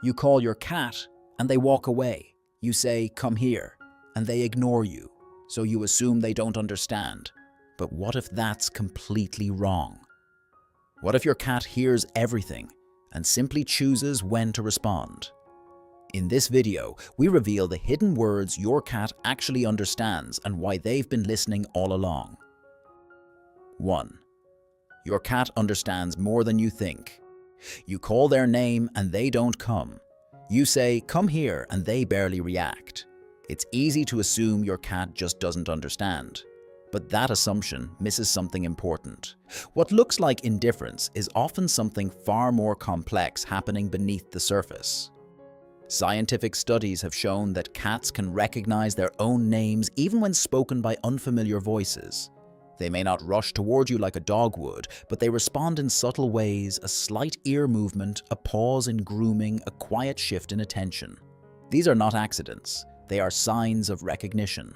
You call your cat and they walk away. You say, "Come here," and they ignore you, so you assume they don't understand. But what if that's completely wrong? What if your cat hears everything and simply chooses when to respond? In this video, we reveal the hidden words your cat actually understands and why they've been listening all along. 1. Your cat understands more than you think. You call their name and they don't come. You say, "Come here," and they barely react. It's easy to assume your cat just doesn't understand. But that assumption misses something important. What looks like indifference is often something far more complex happening beneath the surface. Scientific studies have shown that cats can recognize their own names even when spoken by unfamiliar voices. They may not rush toward you like a dog would, but they respond in subtle ways: a slight ear movement, a pause in grooming, a quiet shift in attention. These are not accidents. They are signs of recognition.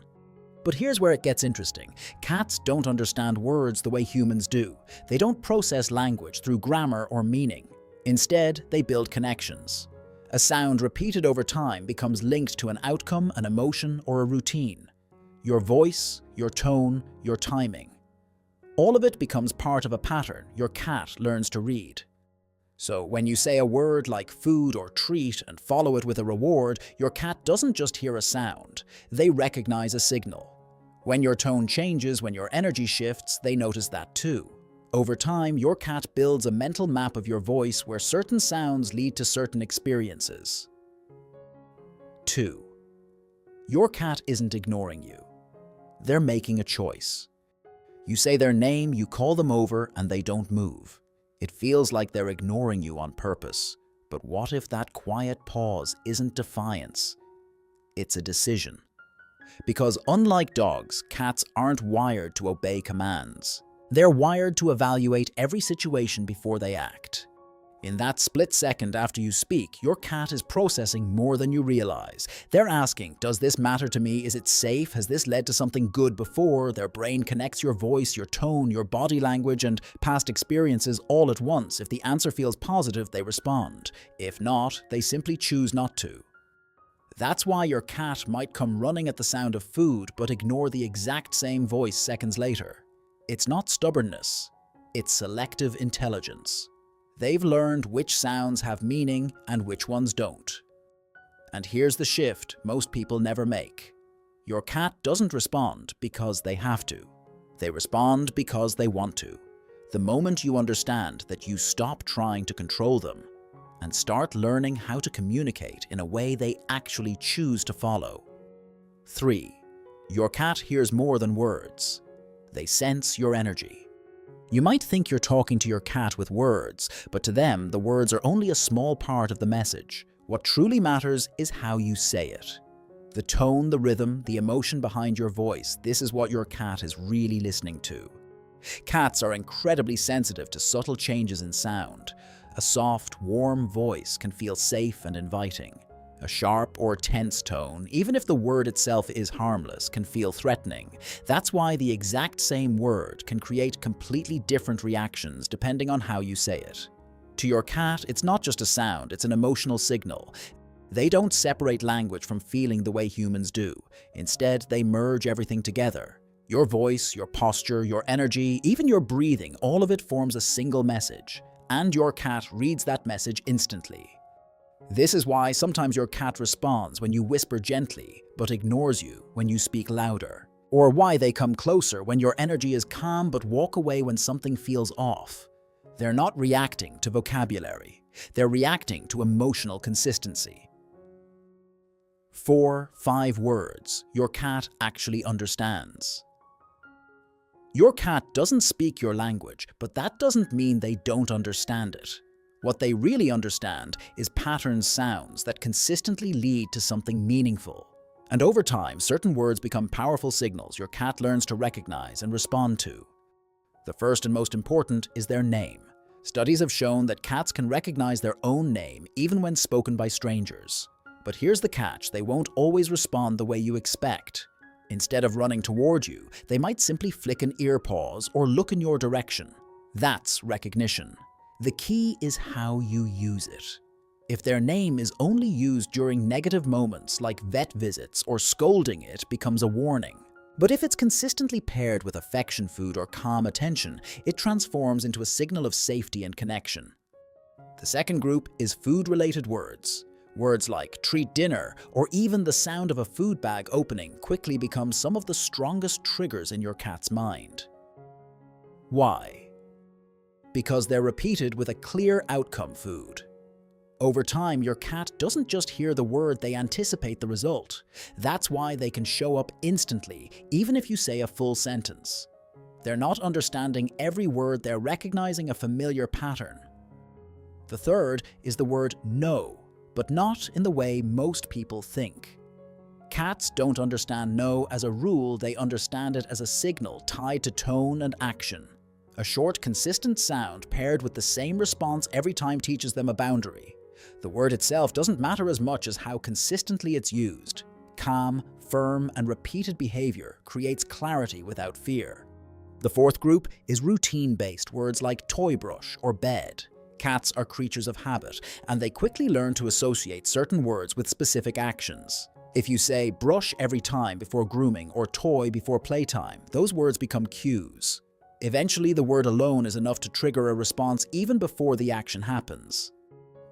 But here's where it gets interesting. Cats don't understand words the way humans do. They don't process language through grammar or meaning. Instead, they build connections. A sound repeated over time becomes linked to an outcome, an emotion, or a routine. Your voice, your tone, your timing. All of it becomes part of a pattern your cat learns to read. So when you say a word like food or treat and follow it with a reward, your cat doesn't just hear a sound, they recognize a signal. When your tone changes, when your energy shifts, they notice that too. Over time, your cat builds a mental map of your voice where certain sounds lead to certain experiences. 2. Your cat isn't ignoring you. They're making a choice. You say their name, you call them over, and they don't move. It feels like they're ignoring you on purpose. But what if that quiet pause isn't defiance? It's a decision. Because unlike dogs, cats aren't wired to obey commands. They're wired to evaluate every situation before they act. In that split second after you speak, your cat is processing more than you realize. They're asking, does this matter to me? Is it safe? Has this led to something good before? Their brain connects your voice, your tone, your body language, and past experiences all at once. If the answer feels positive, they respond. If not, they simply choose not to. That's why your cat might come running at the sound of food, but ignore the exact same voice seconds later. It's not stubbornness, it's selective intelligence. They've learned which sounds have meaning and which ones don't. And here's the shift most people never make. Your cat doesn't respond because they have to. They respond because they want to. The moment you understand that, you stop trying to control them and start learning how to communicate in a way they actually choose to follow. 3. Your cat hears more than words. They sense your energy. You might think you're talking to your cat with words, but to them, the words are only a small part of the message. What truly matters is how you say it. The tone, the rhythm, the emotion behind your voice, this is what your cat is really listening to. Cats are incredibly sensitive to subtle changes in sound. A soft, warm voice can feel safe and inviting. A sharp or tense tone, even if the word itself is harmless, can feel threatening. That's why the exact same word can create completely different reactions depending on how you say it. To your cat, it's not just a sound, it's an emotional signal. They don't separate language from feeling the way humans do. Instead, they merge everything together. Your voice, your posture, your energy, even your breathing, all of it forms a single message. And your cat reads that message instantly. This is why sometimes your cat responds when you whisper gently, but ignores you when you speak louder. Or why they come closer when your energy is calm but walk away when something feels off. They're not reacting to vocabulary. They're reacting to emotional consistency. 4, 5 words your cat actually understands. Your cat doesn't speak your language, but that doesn't mean they don't understand it. What they really understand is pattern sounds that consistently lead to something meaningful. And over time, certain words become powerful signals your cat learns to recognize and respond to. The first and most important is their name. Studies have shown that cats can recognize their own name even when spoken by strangers. But here's the catch: they won't always respond the way you expect. Instead of running toward you, they might simply flick an ear pause or look in your direction. That's recognition. The key is how you use it. If their name is only used during negative moments like vet visits or scolding, it becomes a warning. But if it's consistently paired with affection food or calm attention, it transforms into a signal of safety and connection. The second group is food-related words. Words like treat dinner or even the sound of a food bag opening quickly become some of the strongest triggers in your cat's mind. Why? Because they're repeated with a clear outcome food. Over time, your cat doesn't just hear the word, they anticipate the result. That's why they can show up instantly, even if you say a full sentence. They're not understanding every word, they're recognizing a familiar pattern. The third is the word no, but not in the way most people think. Cats don't understand no as a rule, they understand it as a signal tied to tone and action. A short, consistent sound paired with the same response every time teaches them a boundary. The word itself doesn't matter as much as how consistently it's used. Calm, firm, and repeated behavior creates clarity without fear. The fourth group is routine-based words like toy brush or bed. Cats are creatures of habit, and they quickly learn to associate certain words with specific actions. If you say brush every time before grooming or toy before playtime, those words become cues. Eventually, the word alone is enough to trigger a response even before the action happens.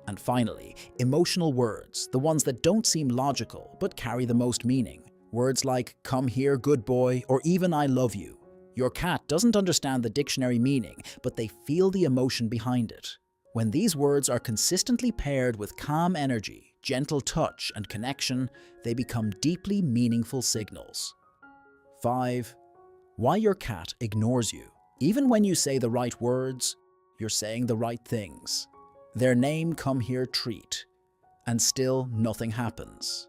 And finally, emotional words, the ones that don't seem logical but carry the most meaning. Words like come here, good boy, or even I love you. Your cat doesn't understand the dictionary meaning, but they feel the emotion behind it. When these words are consistently paired with calm energy, gentle touch, and connection, they become deeply meaningful signals. 5. Why your cat ignores you. Even when you say the right words, you're saying the right things. Their name, come here, treat, and still nothing happens.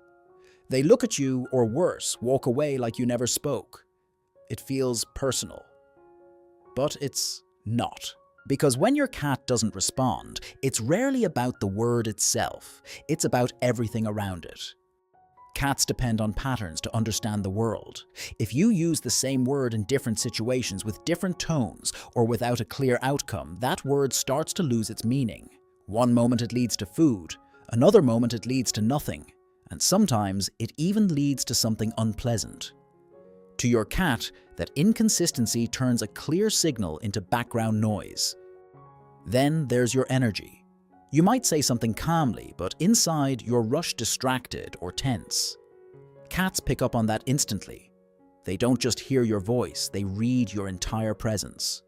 They look at you, or worse, walk away like you never spoke. It feels personal. But it's not. Because when your cat doesn't respond, it's rarely about the word itself. It's about everything around it. Cats depend on patterns to understand the world. If you use the same word in different situations with different tones or without a clear outcome, that word starts to lose its meaning. One moment it leads to food, another moment it leads to nothing, and sometimes it even leads to something unpleasant. To your cat, that inconsistency turns a clear signal into background noise. Then there's your energy. You might say something calmly, but inside you're rushed, distracted, or tense. Cats pick up on that instantly. They don't just hear your voice, they read your entire presence.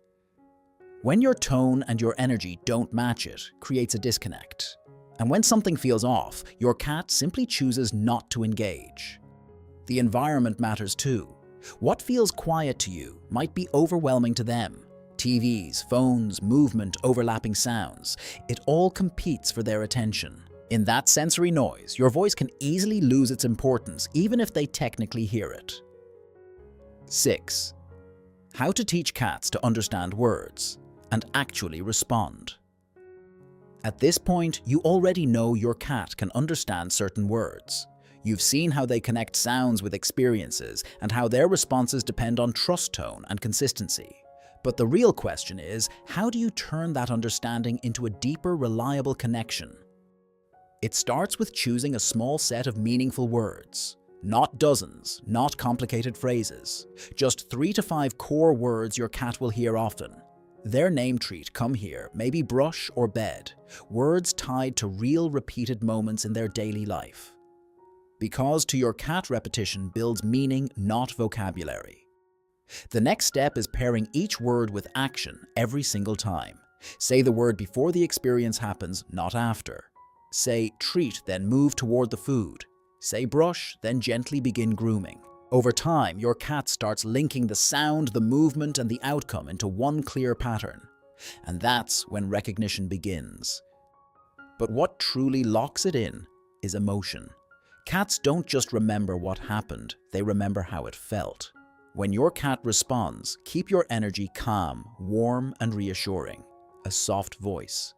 When your tone and your energy don't match, it creates a disconnect. And when something feels off, your cat simply chooses not to engage. The environment matters too. What feels quiet to you might be overwhelming to them. TVs, phones, movement, overlapping sounds. It all competes for their attention. In that sensory noise, your voice can easily lose its importance even if they technically hear it. 6. How to teach cats to understand words and actually respond. At this point, you already know your cat can understand certain words. You've seen how they connect sounds with experiences and how their responses depend on trust tone and consistency. But the real question is, how do you turn that understanding into a deeper, reliable connection? It starts with choosing a small set of meaningful words. Not dozens, not complicated phrases. Just 3 to 5 core words your cat will hear often. Their name, treat, come here, maybe brush or bed. Words tied to real repeated moments in their daily life. Because to your cat, repetition builds meaning, not vocabulary. The next step is pairing each word with action every single time. Say the word before the experience happens, not after. Say treat, then move toward the food. Say brush, then gently begin grooming. Over time, your cat starts linking the sound, the movement, and the outcome into one clear pattern. And that's when recognition begins. But what truly locks it in is emotion. Cats don't just remember what happened, they remember how it felt. When your cat responds, keep your energy calm, warm, and reassuring. A soft voice,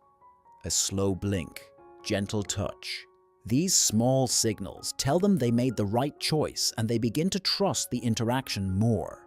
a slow blink, gentle touch. These small signals tell them they made the right choice and they begin to trust the interaction more.